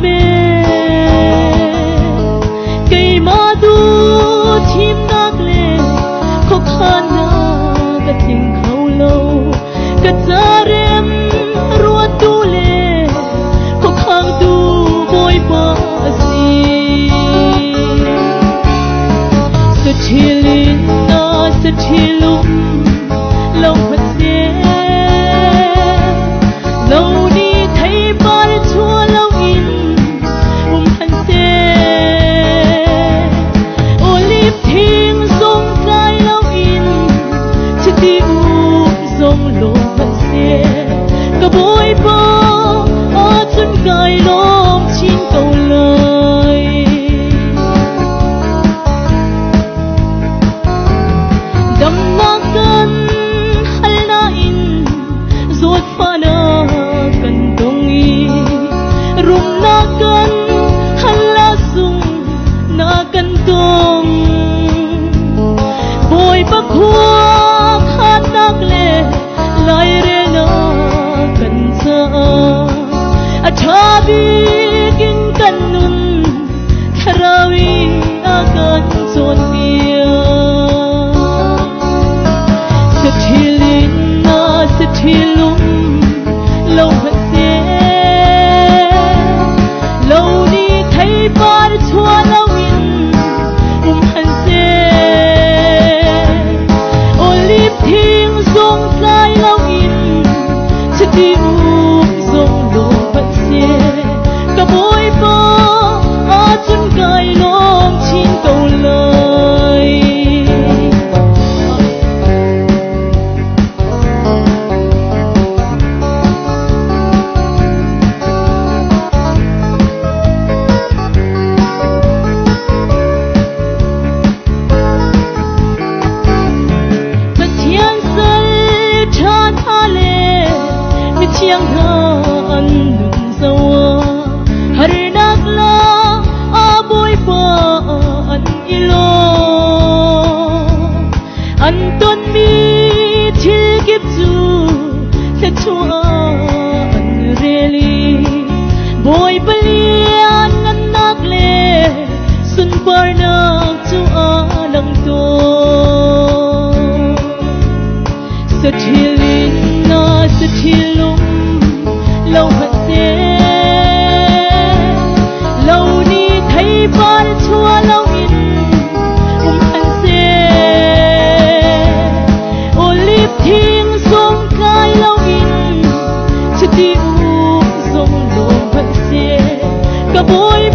bê cây ma du chim nát lệ khóc khan na cất tình khâu lâu cất giá rem ruột tu lệ khóc khang tu bôi bờ gì sự chi linh na sự chi lung lâu mất xe lâu đi thấy ba chúa lâu in hành xe olive thiên sông cay lâu in chỉ đi sông lộn mất xe cả bôi bơ ở chân cay lom chín câu lời đâm na cân hay na in ruột pha na cần đông y rum na cân hay la sung na cần đông bôi bắc hoa khan nắc lệ lại re na cần sa cha bi kinh cần nun tharawi akan son dia Sithilin na sithilum lâu mất xe lâu đi thấy ba chúa lâu in hành xe olive thiên sông cay lâu in chỉ đi sông lâu mất xe cả bôi bơ ở chân cay lom chín câu lời chiang han nun zawa har nak la aboy pa an ilo an ton mi thil kip chu the chua an reli boy balian an nak le sun par nak chu a lang to sathilin na sathilum lâu mất xe lâu đi thấy ba chúa lâu in hành xe olive thiên sông cay lâu in chỉ đi sông lâu mất xe cả bôi